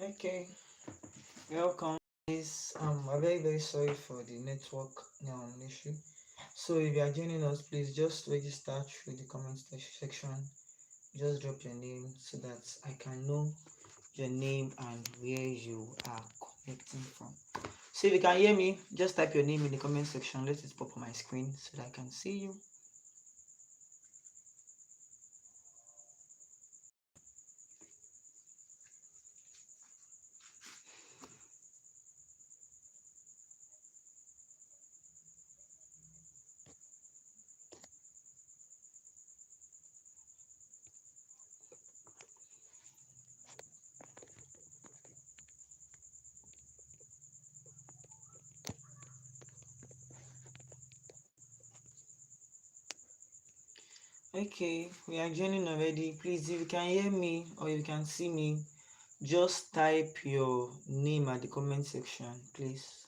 Okay, welcome. I'm very sorry for the network issue. So if you are joining us, please just register through the section. Just drop your name so that I can know your name and where you are connecting from. So if you can hear me, just type your name in the comment section. Let it pop on my screen so that I can see you. Okay, we are joining already. Please, if you can hear me or you can see me, just type your name at the comment section, please.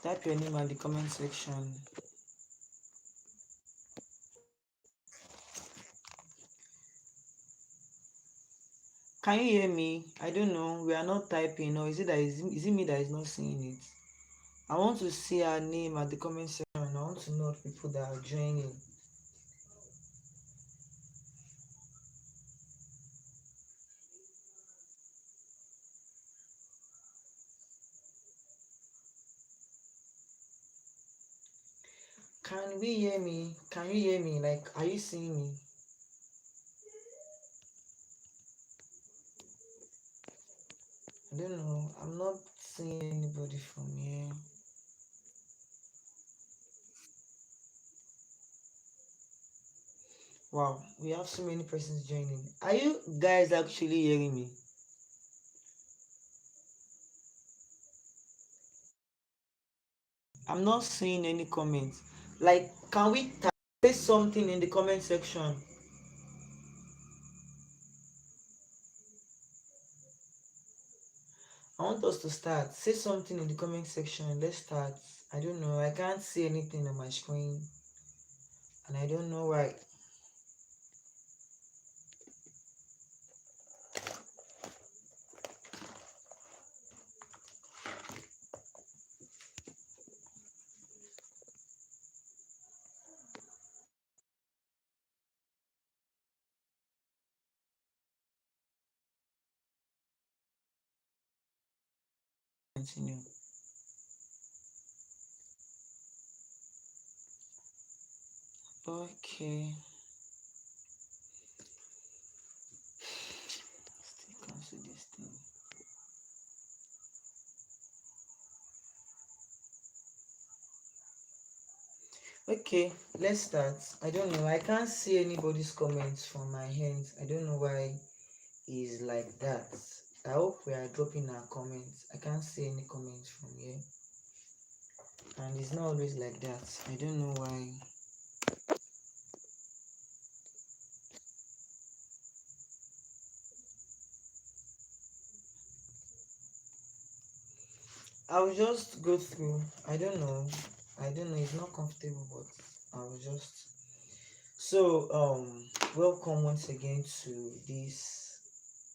Type your name at the comment section. Can you hear me? I don't know. We are not typing, or is it me that is not seeing it? I want to see our name at the comment section. I want to know people that are joining. Can we hear me? Can you hear me? Like, are you seeing me? I don't know. I'm not seeing anybody from here. Wow, we have so many persons joining. Are you guys actually hearing me? I'm not seeing any comments. Like, can we say something in the comment section? I want us to start. Say something in the comment section. Let's start. I don't know. I can't see anything on my screen. And I don't know why. Continue. Okay. Still cancel this thing. Okay, let's start. I don't know. I can't see anybody's comments from my hand. I don't know why it's like that. I hope we are dropping our comments. I can't see any comments from here. And it's not always like that. I don't know why. I'll just go through. I don't know. I don't know. It's not comfortable, but I'll just. So, welcome once again to this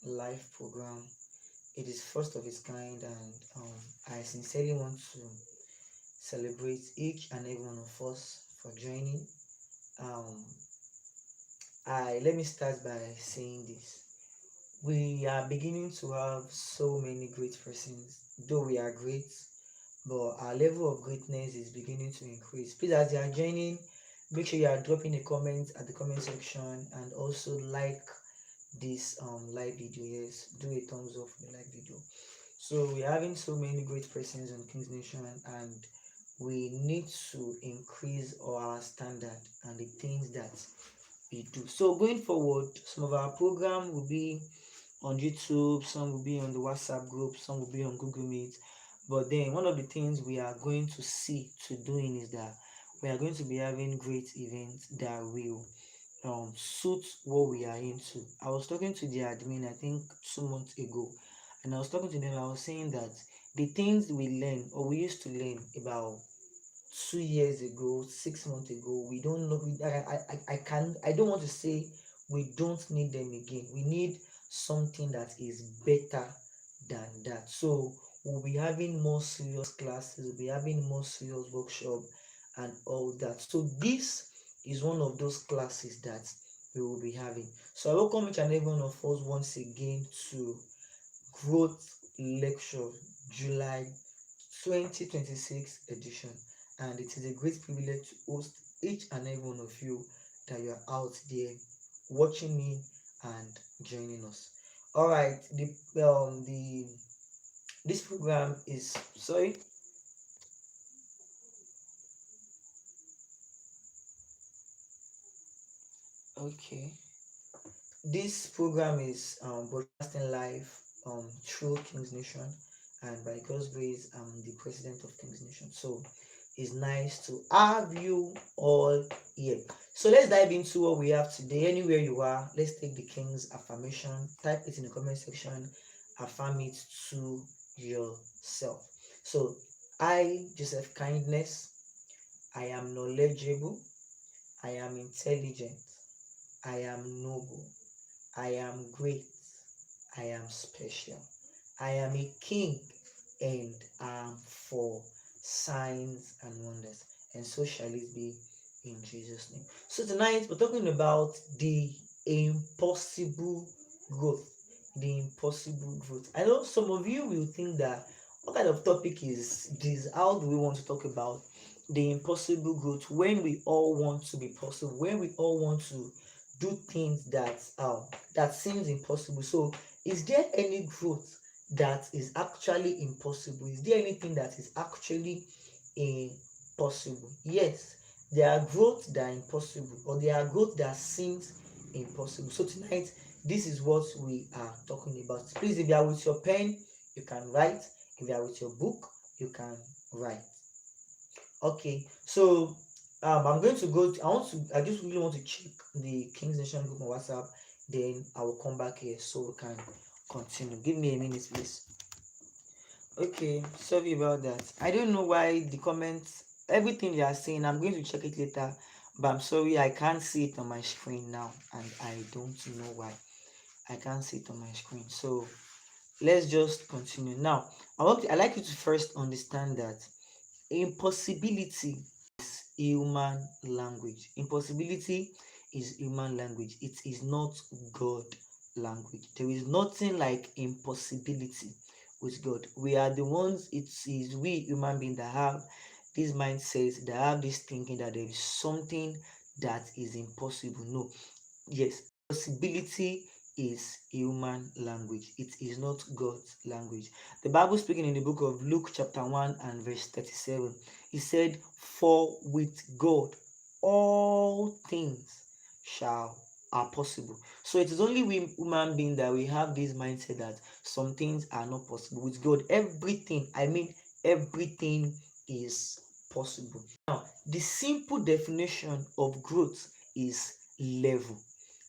live program. It is first of its kind, and I sincerely want to celebrate each and every one of us for joining. Um, I let me start by saying this. We are beginning to have so many great persons, though we are great, but our level of greatness is beginning to increase. Please, as you are joining, make sure you are dropping a comment at the comment section and also like this live video. Yes, do a thumbs up for the live video. So we're having so many great persons on King's Nation, and we need to increase our standard and the things that we do. So going forward, some of our program will be on YouTube, some will be on the WhatsApp group, some will be on Google Meet. But then one of the things we are going to see to doing is that we are going to be having great events that will suit what we are into. I was talking to the admin, I think 2 months ago, and I was talking to them. I was saying that the things we learn or we used to learn about 2 years ago, 6 months ago. We don't know. I don't want to say we don't need them again. We need something that is better than that. So we'll be having more serious classes, we'll be having more serious workshop and all that. So this is one of those classes that we will be having. So I welcome each and every one of us once again to Growth Lecture July 2026 edition, and it is a great privilege to host each and every one of you that you are out there watching me and joining us. All right, the this program is sorry. Okay, this program is broadcasting live through King's Nation, and by God's grace, I'm the president of King's Nation. So it's nice to have you all here. So let's dive into what we have today. Anywhere you are, let's take the King's affirmation. Type it in the comment section. Affirm it to yourself. So I, Joseph Kindness, I am knowledgeable. I am intelligent. I am noble. I am great. I am special. I am a king and am for signs and wonders. And so shall it be in Jesus' name. So tonight we're talking about the impossible growth. The impossible growth. I know some of you will think that what kind of topic is this? How do we want to talk about the impossible growth when we all want to be possible, when we all want to do things that seems impossible? So is there any growth that is actually impossible? Is there anything that is actually impossible? Yes, there are growth that are impossible, or there are growth that seems impossible. So tonight, this is what we are talking about. Please, if you are with your pen, you can write. If you are with your book, you can write. Okay, so I'm going to go. I just really want to check the King's Nation group on WhatsApp. Then I will come back here so we can continue. Give me a minute, please. Okay, sorry about that. I don't know why the comments, everything they are saying, I'm going to check it later, but I'm sorry I can't see it on my screen now, and I don't know why I can't see it on my screen. So let's just continue. Now, I like you to first understand that impossibility is human language. Impossibility is human language. It is not God language. There is nothing like impossibility with God. We are the ones, it is we human beings that have this mindset, that have this thinking that there is something that is impossible. No, yes, possibility is human language. It is not God's language. The Bible speaking in the book of Luke chapter 1 and verse 37, he said, "For with God all things shall are possible." So it is only we human being that we have this mindset that some things are not possible. With God, everything, I mean everything is possible. Now, the simple definition of growth is level.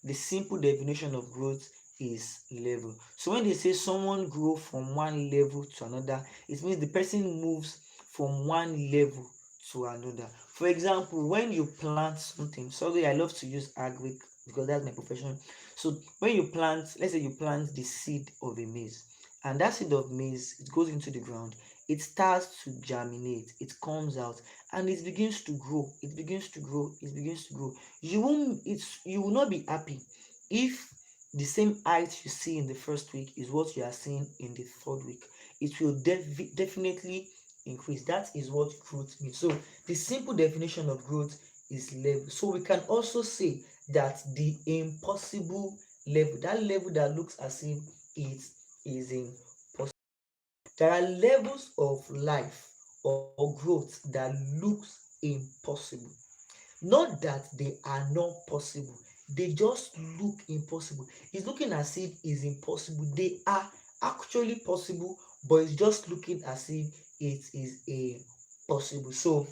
The simple definition of growth is level. So when they say someone grow from one level to another, it means the person moves from one level to another. For example, when you plant something, sorry, I love to use agric because that's my profession. So when you plant, let's say you plant the seed of a maize, and that seed of maize, it goes into the ground, it starts to germinate, it comes out, and it begins to grow, it begins to grow, it begins to grow. You will not be happy if the same height you see in the first week is what you are seeing in the third week. It will definitely increase. That is what growth means. So the simple definition of growth is level. So we can also say that the impossible level, that level that looks as if it is impossible. There are levels of life or growth that looks impossible. Not that they are not possible, they just look impossible. It's looking as if it's impossible. They are actually possible, but it's just looking as if it is impossible. So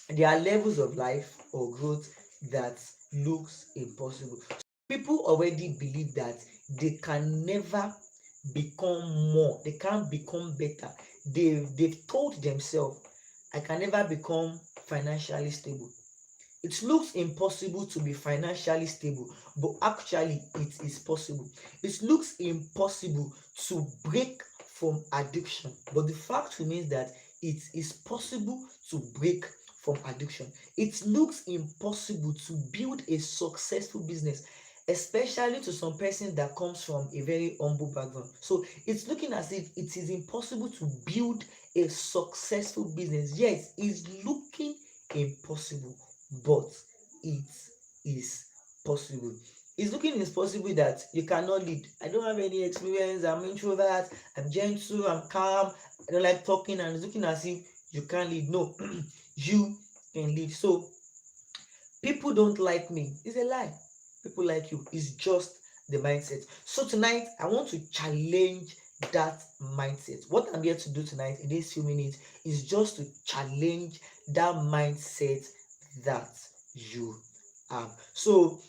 there are levels of life or growth that looks impossible. People already believe that they can never become more, they can't become better. They've told themselves, I can never become financially stable. It looks impossible to be financially stable, but actually it is possible. It looks impossible to break from addiction, but the fact remains that it is possible to break from addiction. It looks impossible to build a successful business, especially to some person that comes from a very humble background. So it's looking as if it is impossible to build a successful business. Yes, it's looking impossible, but it is possible. It's looking impossible that you cannot lead. I don't have any experience. I'm introvert. I'm gentle. I'm calm. I don't like talking. And it's looking as if you can't lead. No, you can lead. So people don't like me. It's a lie. People like you. It's just the mindset. So tonight, I want to challenge that mindset. What I'm here to do tonight in these few minutes is just to challenge that mindset that you have. So,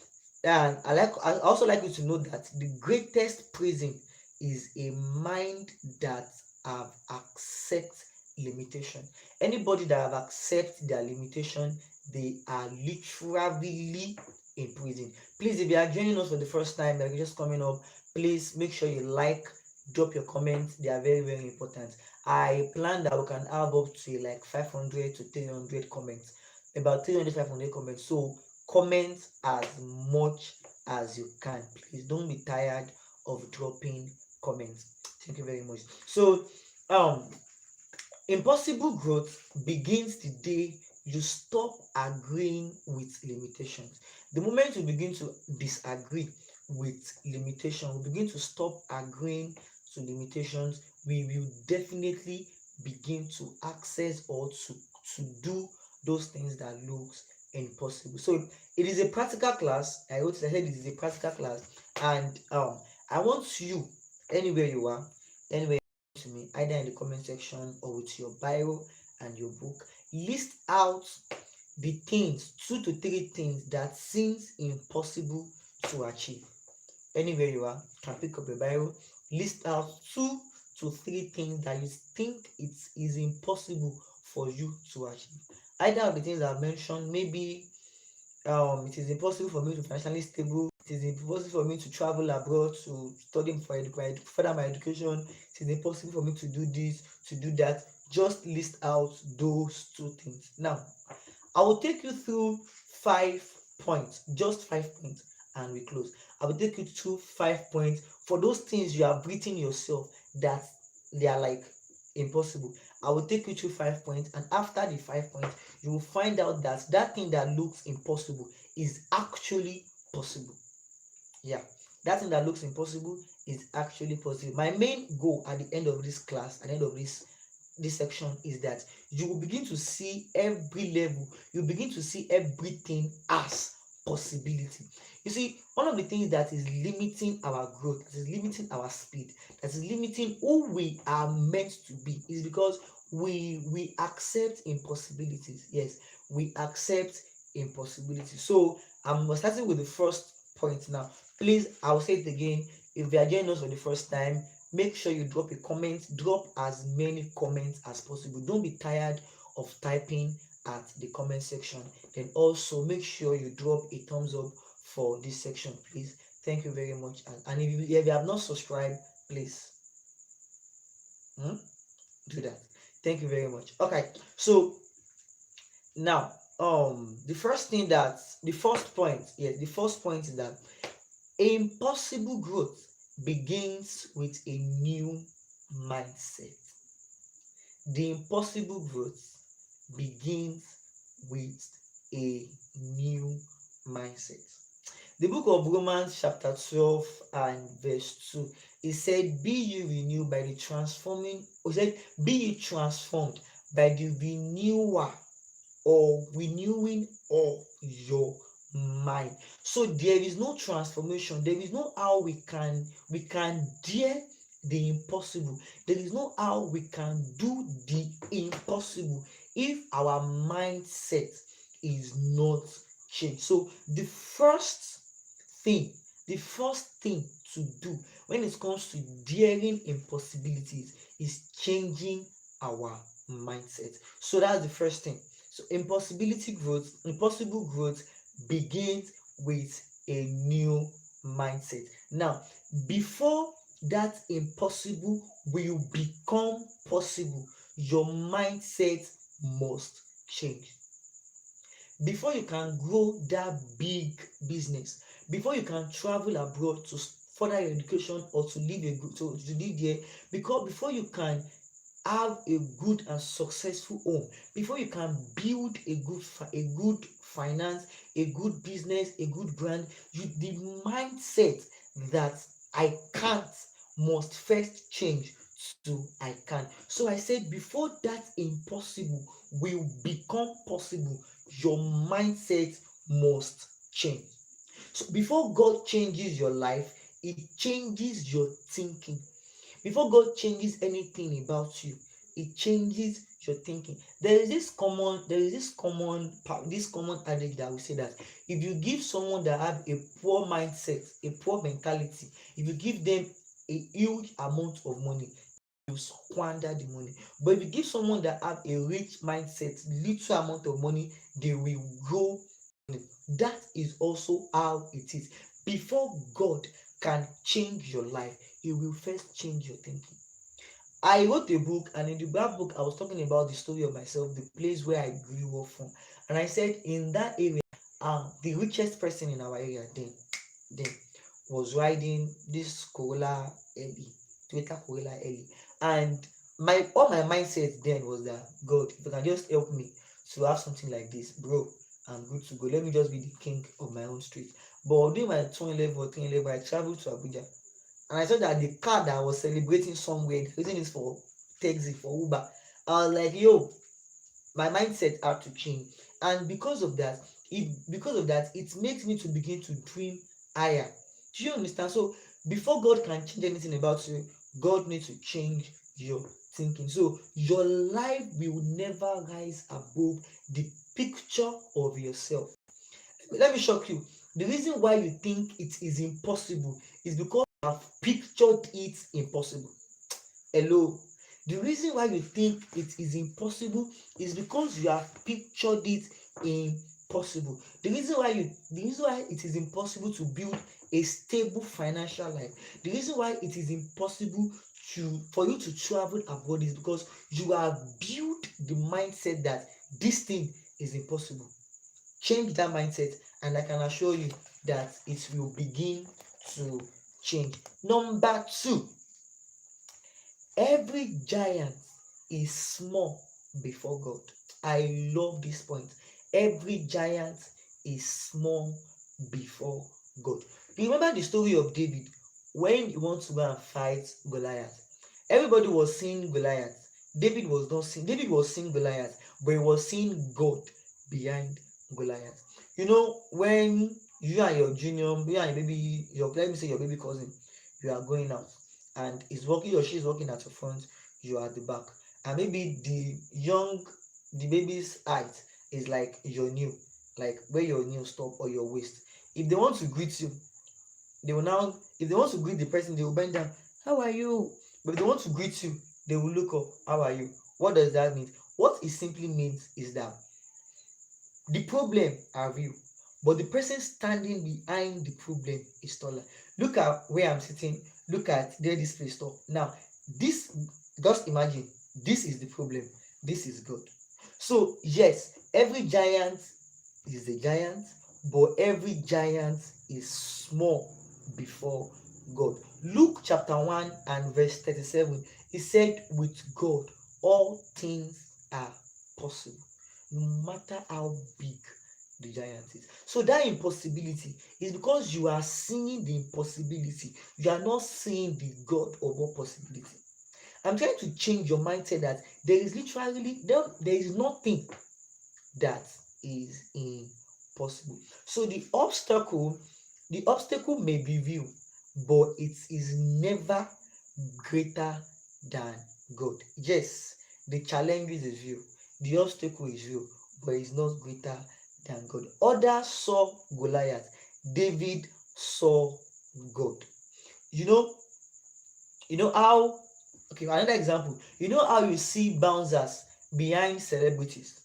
and I also like you to know that the greatest prison is a mind that have accept limitation. Anybody that have accept their limitation, they are literally in prison. Please, if you are joining us for the first time, like just coming up, please make sure you like, drop your comments. They are very, very important. I plan that we can have up to like 500 to 300 comments, about 300 500 comments. So comment as much as you can. Please don't be tired of dropping comments. Thank you very much. So um impossible growth begins the day you stop agreeing with limitations. The moment you begin to disagree with limitation, we begin to stop agreeing to limitations, we will definitely begin to access or to do those things that looks impossible. So it is a practical class. I said it is a practical class, and I want you, anywhere you are, anywhere to me, either in the comment section or with your bio and your book, list out the things, 2 to 3 things that seems impossible to achieve. Anywhere you are, you can pick up your bio, list out 2 to 3 things that you think it is impossible for you to achieve. Either of the things I've mentioned, maybe it is impossible for me to financially stable. It is impossible for me to travel abroad to study for further my education. It is impossible for me to do this, to do that. Just list out those 2 things. Now, I will take you through 5 points, just 5 points, and we close. I will take you through 5 points for those things you have written yourself that they are like impossible. I will take you through 5 points, and after the 5 points, you will find out that that thing that looks impossible is actually possible. Yeah, that thing that looks impossible is actually possible. My main goal at the end of this class, at the end of this section, is that you will begin to see every level, you begin to see everything as possibility. You see, one of the things that is limiting our growth, that is limiting our speed, that is limiting who we are meant to be, is because we accept impossibilities. Yes, we accept impossibilities. So I'm starting with the first point now. Please, I'll say it again. If you are joining us for the first time, make sure you drop a comment. Drop as many comments as possible. Don't be tired of typing at the comment section. Then also make sure you drop a thumbs up for this section, please. Thank you very much. And if you have not subscribed, please do that. Thank you very much. Okay, so now the first point, yes, the first point is that impossible growth begins with a new mindset. The impossible growth begins with a new mindset. The book of Romans, chapter 12 and verse 2, it said, Be ye renewed by the transforming, it said, Be ye transformed by the renewer or renewing of your mind. So there is no transformation, there is no how we can dare the impossible, there is no how we can do the impossible if our mindset is not changed. So thing the first thing to do when it comes to daring impossibilities is changing our mindset. So that's the first thing. So impossible growth begins with a new mindset. Now, before that impossible will become possible, your mindset must change. Before you can grow that big business, before you can travel abroad to further your education or to live to live there, because before you can have a good and successful home, before you can build a good finance, a good business, a good brand, the mindset that I can't must first change to I can. So I said before that impossible will become possible, your mindset must change. So before God changes your life, it changes your thinking. Before God changes anything about you, it changes your thinking. This common adage that we say that if you give someone that have a poor mindset, a poor mentality, if you give them a huge amount of money, you squander the money. But if you give someone that have a rich mindset, little amount of money, they will grow. That is also how it is. Before God can change your life, He will first change your thinking. I wrote a book, and in that book, I was talking about the story of myself, the place where I grew up from. And I said, in that area, the richest person in our area then was riding this Corolla LE, Toyota Corolla LE. And my mindset then was that, God, if you can just help me to have something like this, bro, I'm good to go. Let me just be the king of my own street. But during my 2011, I traveled to Abuja, and I saw that the car that I was celebrating somewhere, the reason is for taxi, for Uber. I was like, yo, my mindset had to change. And because of that, it makes me to begin to dream higher. Do you understand? So before God can change anything about you, God needs to change your thinking. So your life will never rise above the picture of yourself. Let me shock you. The reason why you think it is impossible is because you have pictured it impossible. Hello. The reason why you think it is impossible is because you have pictured it impossible. The reason why it is impossible to build a stable financial life, the reason why it is impossible for you to travel abroad is because you have built the mindset that this thing is impossible. Change that mindset, and I can assure you that it will begin to change. Number two, every giant is small before God. I love this point. Every giant is small before God. You remember the story of David when he wants to go and fight Goliath? Everybody was seeing Goliath. David was not seeing. David was seeing Goliath, but he was seeing God behind Goliath. When you and your junior, you and your baby, let me say your baby cousin, you are going out, and he's walking or she's walking at your front, you are at the back, and maybe the baby's height is like your knee, like where your knee stop or your waist. If they want to greet you, if they want to greet the person, they will bend down. How are you? But if they want to greet you, they will look up. How are you? What does that mean? What it simply means is that the problem are real, but the person standing behind the problem is taller. Look at where I'm sitting. Look at there this place stop. Now, this just imagine this is the problem. This is God. So yes, every giant is a giant, but every giant is small before God. Luke chapter 1 and verse 37. He said, with God, all things are possible, no matter how big the giant is. So that impossibility is because you are seeing the impossibility. You are not seeing the God of all possibility. I'm trying to change your mindset that there is nothing that is impossible. So the obstacle may be real, but it is never greater than God. Yes, the challenges is real, the obstacle is real, but it's not greater than God. Others saw Goliath, David saw God. You know, how, okay, another example, you know how you see bouncers behind celebrities,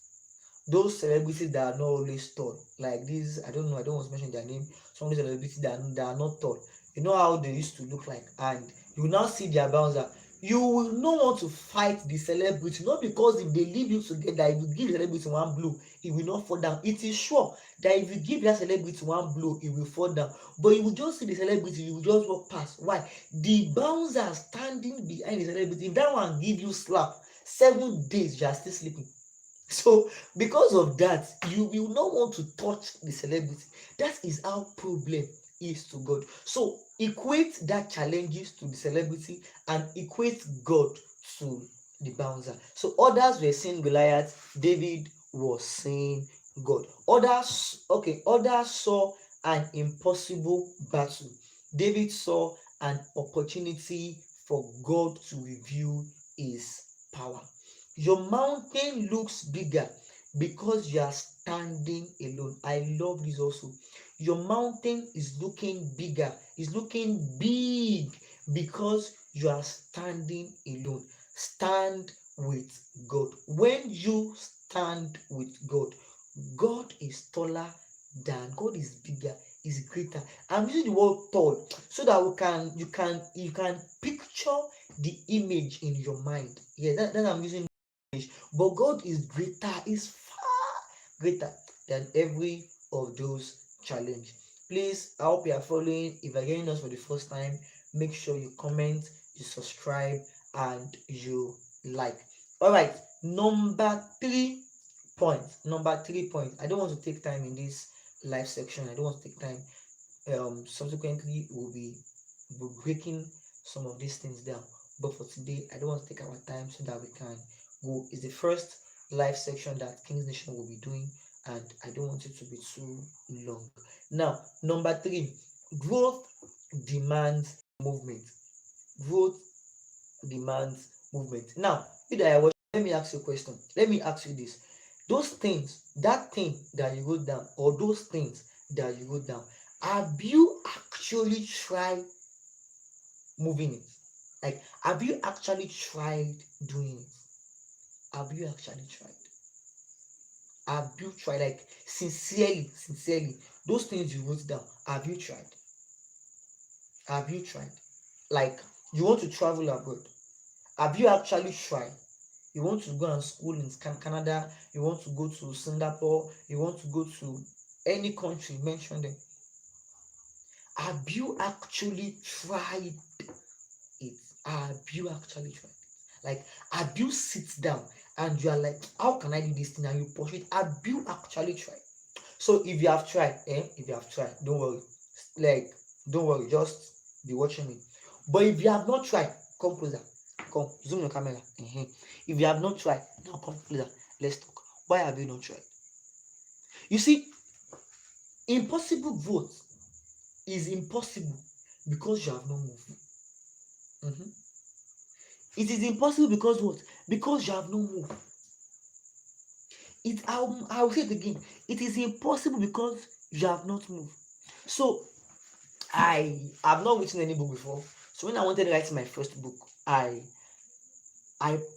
those celebrities that are not always tall, like this, I don't know, I don't want to mention their name, some of the celebrities that are not tall, you know how they used to look like, and you will now see their bouncer. You will not want to fight the celebrity, not because if they leave you together, if you give the celebrity one blow, it will not fall down. It is sure that if you give that celebrity one blow, it will fall down. But you will just see the celebrity, you will just walk past. Why? The bouncer standing behind the celebrity, if that one give you slap, 7 days you are still sleeping. So because of that, you will not want to touch the celebrity. That is how problem is to God. So equate that challenges to the celebrity and equate God to the bouncer. So others were saying Goliath, David was saying God. Others saw an impossible battle. David saw an opportunity for God to reveal his power. Your mountain looks bigger because you are standing alone. I love this also. Your mountain is looking bigger, is looking big because you are standing alone. Stand with God. When you stand with God, God is taller than, God is bigger, is greater. I'm using the word tall so that you can picture the image in your mind. Yeah, that I'm using. But God is greater, is far greater than every of those challenges. Please, I hope you are following. If you're getting us for the first time, make sure you comment, you subscribe, and you like. All right, number 3 point. Number 3 point. I don't want to take time in this live section. I don't want to take time. Subsequently, we'll be breaking some of these things down. But for today, I don't want to take our time so that we can go. It's the first live section that King's Nation will be doing, and I don't want it to be too long. Now, number 3, growth demands movement. Growth demands movement. Now, you that I watch, let me ask you a question. Let me ask you this. Those things, that thing that you wrote down, or those things that you wrote down, have you actually tried moving it? Like, have you actually tried doing it? Have you actually tried? Have you tried? Like, sincerely, those things you wrote down, have you tried? Have you tried? Like, you want to travel abroad. Have you actually tried? You want to go and school in Canada, you want to go to Singapore, you want to go to any country, mention them. Have you actually tried it? Have you actually tried it? Like, have you sit down and you are like, how can I do this thing? And you push it. Have you actually tried? So if you have tried, if you have tried, don't worry. Like, don't worry, just be watching me. But if you have not tried, come closer. Come, zoom your camera. If you have not tried, now come closer. Let's talk. Why have you not tried? You see, impossible growth is impossible because you have not moved. It is impossible because what? Because you have not moved. I'll say it again. It is impossible because you have not moved. So I have not written any book before. So when I wanted to write my first book, I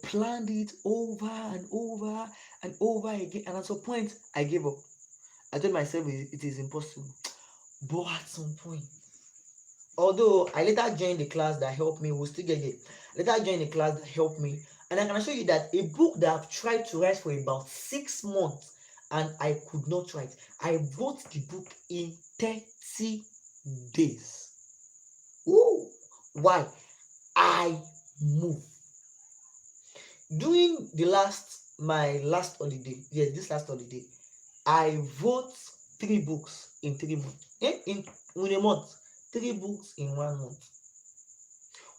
planned it over and over and over again, and at some point I gave up. I told myself it is impossible. But at some point, although I later joined the class that helped me, we'll still get it. Later joined the class that helped me, and I can assure you that a book that I've tried to write for about 6 months and I could not write, I wrote the book in 30 days. Ooh, why? I moved. During my last holiday, yes, this last holiday, I wrote 3 books in 3 months. In a month, 3 books in 1 month.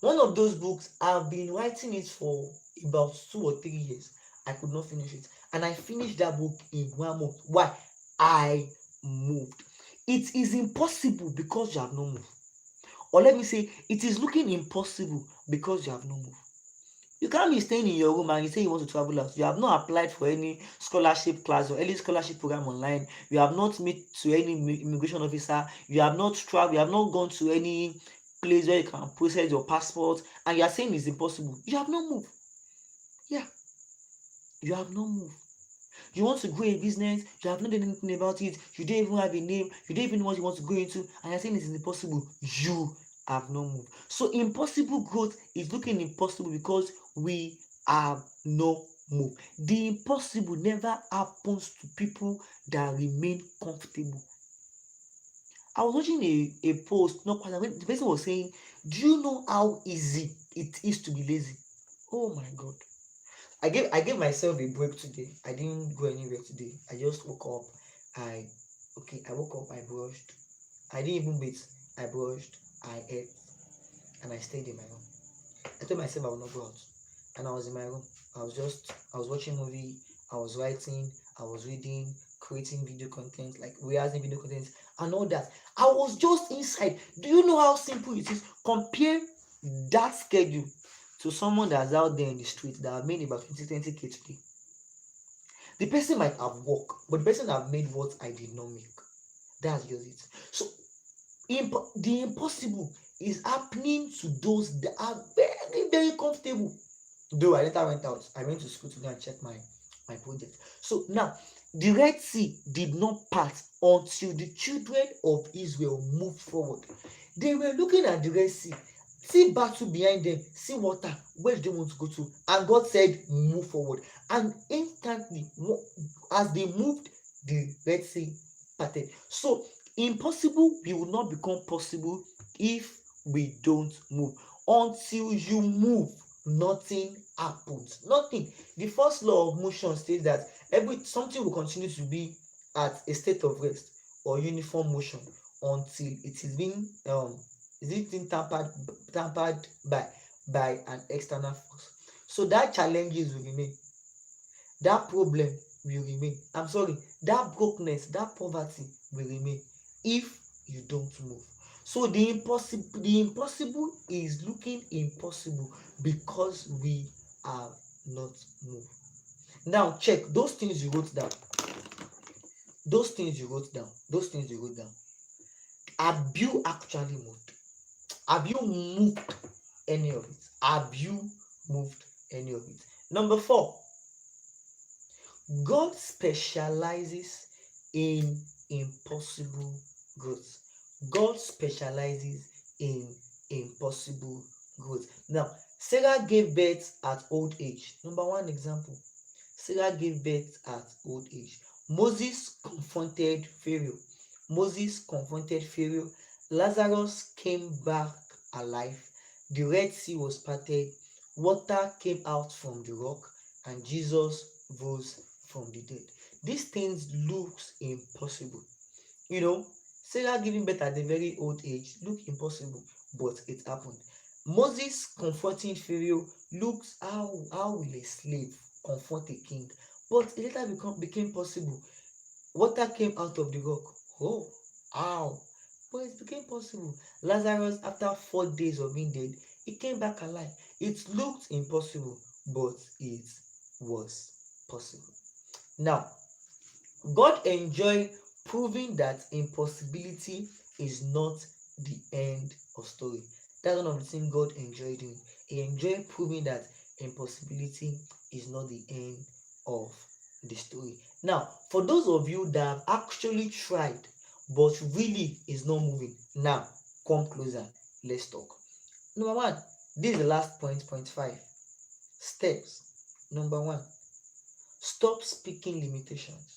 One of those books, I've been writing it for about 2 or 3 years. I could not finish it, and I finished that book in 1 month. Why? I moved. It is impossible because you have not moved. Or let me say, it is looking impossible because you have not moved. You can't be staying in your room and you say you want to travel out. You have not applied for any scholarship class or any scholarship program online. You have not met to any immigration officer. You have not traveled. You have not gone to any place where you can process your passport. And you are saying it's impossible. You have not moved. Yeah. You have not moved. You want to grow a business, you have not done anything about it, you don't even have a name, you don't even know what you want to go into, and you're saying it is impossible. You have not moved. So impossible growth is looking impossible because we have not moved. The impossible never happens to people that remain comfortable. I was watching a post, not quite, the person was saying, do you know how easy it is to be lazy? Oh my god. I gave myself a break today. I didn't go anywhere today. I just woke up. I I woke up, I brushed. I didn't even bathe. I brushed, I ate, and I stayed in my room. I told myself I would not go out. And I was in my room. I was watching movie, I was writing, I was reading, creating video content, like rehearsing video content and all that. I was just inside. Do you know how simple it is? Compare that schedule to someone that's out there in the street that have made about 20k today. The person might have worked, but the person have made what I did not make. That's just it. So the impossible is happening to those that are very, very comfortable. Though I later went out, I went to school to go and check my project. So now the Red Sea did not part until the children of Israel moved forward. They were looking at the Red Sea, see battle behind them, see water, where do they want to go to? And God said, move forward. And instantly, as they moved, the Red Sea parted. So impossible will not become possible if we don't move. Until you move, nothing happens. Nothing. The first law of motion states that something will continue to be at a state of rest or uniform motion until it is being tampered by an external force. So that challenges will remain, that problem will remain. I'm sorry, that brokenness, that poverty will remain if you don't move. So the impossible is looking impossible because we have not moved. Now check those things you wrote down. Those things you wrote down. Those things you wrote down. Have you actually moved? Have you moved any of it? Have you moved any of it? Number 4, God specializes in impossible growth. God specializes in impossible growth. Now, Sarah gave birth at old age. Number 1 example. Sarah gave birth at old age. Moses confronted Pharaoh. Moses confronted Pharaoh. Lazarus came back alive. The Red Sea was parted. Water came out from the rock, and Jesus rose from the dead. These things looks impossible. You know, Sarah giving birth at a very old age looked impossible, but it happened. Moses confronting Pharaoh looks, how will a slave confront a king? But it later became possible. Water came out of the rock. Oh, how? But it became possible. Lazarus, after 4 days of being dead, he came back alive. It looked impossible, but it was possible. Now, God enjoy proving that impossibility is not the end of story. That's one of the things God enjoyed doing. He enjoyed proving that impossibility is not the end of the story. Now, for those of you that have actually tried but really is not moving, now come closer. Let's talk. Number 1, this is the last point 5. Steps. Number 1, stop speaking limitations.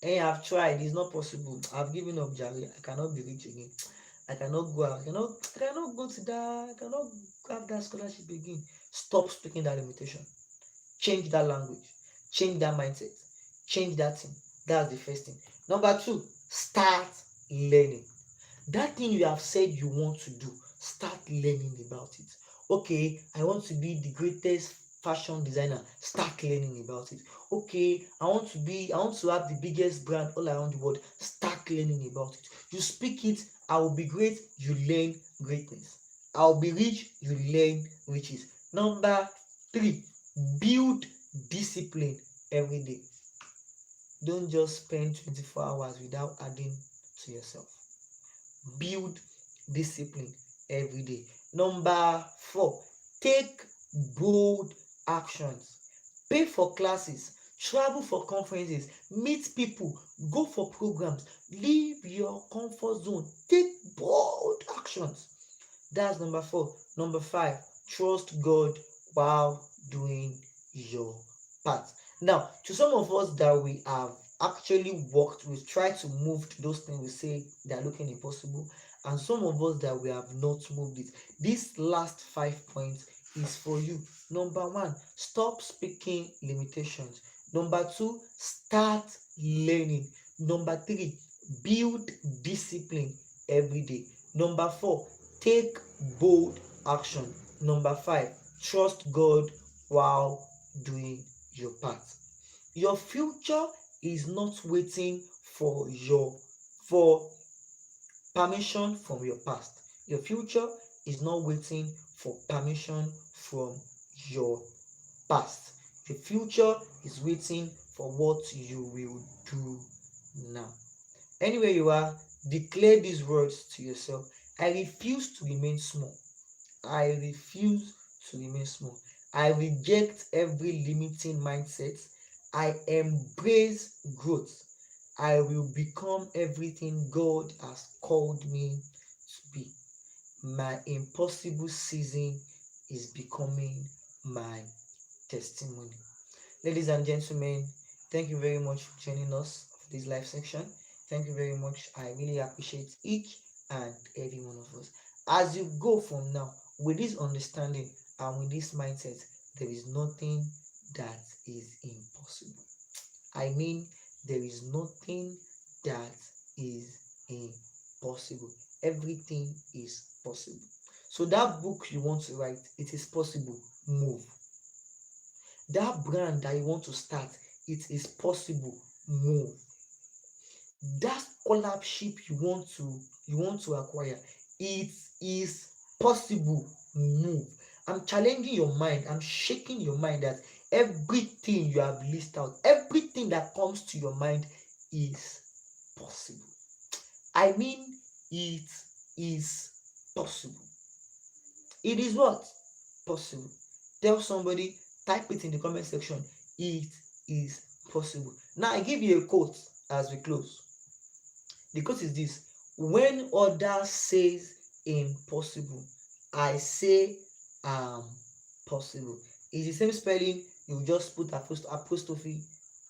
Hey, I've tried, it's not possible. I've given up, Jerry. I cannot be rich again. I cannot go out. I cannot go to that. I cannot have that scholarship again. Stop speaking that limitation. Change that language. Change that mindset. Change that thing. That's the first thing. Number 2, start learning. That thing you have said you want to do, start learning about it. Okay, I want to be the greatest fashion designer. Start learning about it. Okay, I want to have the biggest brand all around the world. Start learning about it. You speak it, I will be great, you learn greatness. I'll be rich, you learn riches. Number 3, build discipline every day. Don't just spend 24 hours without adding to yourself. Build discipline every day. Number 4, take bold actions. Pay for classes, travel for conferences, meet people, go for programs, leave your comfort zone, take bold actions. That's number 4. Number 5, trust God while doing your part. Now, to some of us that we have actually worked, we try to move to those things we say they are looking impossible, and some of us that we have not moved it. This last 5 points is for you. Number 1, stop speaking limitations. Number 2, start learning. Number 3, build discipline every day. Number 4, take bold action. Number 5, trust God while doing your part. Your future is not waiting for permission from your past. Your future is not waiting for permission from your past. The future is waiting for what you will do now. Anywhere you are, declare these words to yourself. I refuse to remain small. I refuse to remain small. I reject every limiting mindset. I embrace growth. I will become everything God has called me to be. My impossible season is becoming my testimony. Ladies and gentlemen, thank you very much for joining us for this live section. Thank you very much. I really appreciate each and every one of us. As you go from now with this understanding and with this mindset, there is nothing that is impossible. I mean, there is nothing that is impossible. Everything is possible. So that book you want to write, it is possible. Move. That brand that you want to start, it is possible. Move. That scholarship you want to acquire, it is possible. Move. I'm challenging your mind, I'm shaking your mind that everything you have listed out, everything that comes to your mind is possible. I mean, it is possible. It is what? Possible. Tell somebody, type it in the comment section. It is possible. Now I give you a quote as we close. The quote is this: when others says impossible, I say possible. It's the same spelling, you just put apostrophe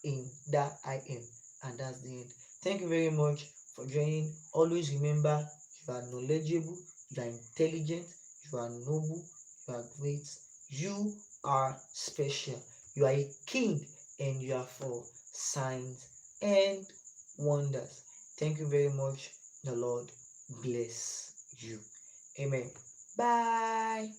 in that I am, and that's the end. Thank you very much for joining. Always remember, you are knowledgeable, you are intelligent, you are noble, you are great, you are special, you are a king, and you are for signs and wonders. Thank you very much. The Lord bless you. Amen. Bye.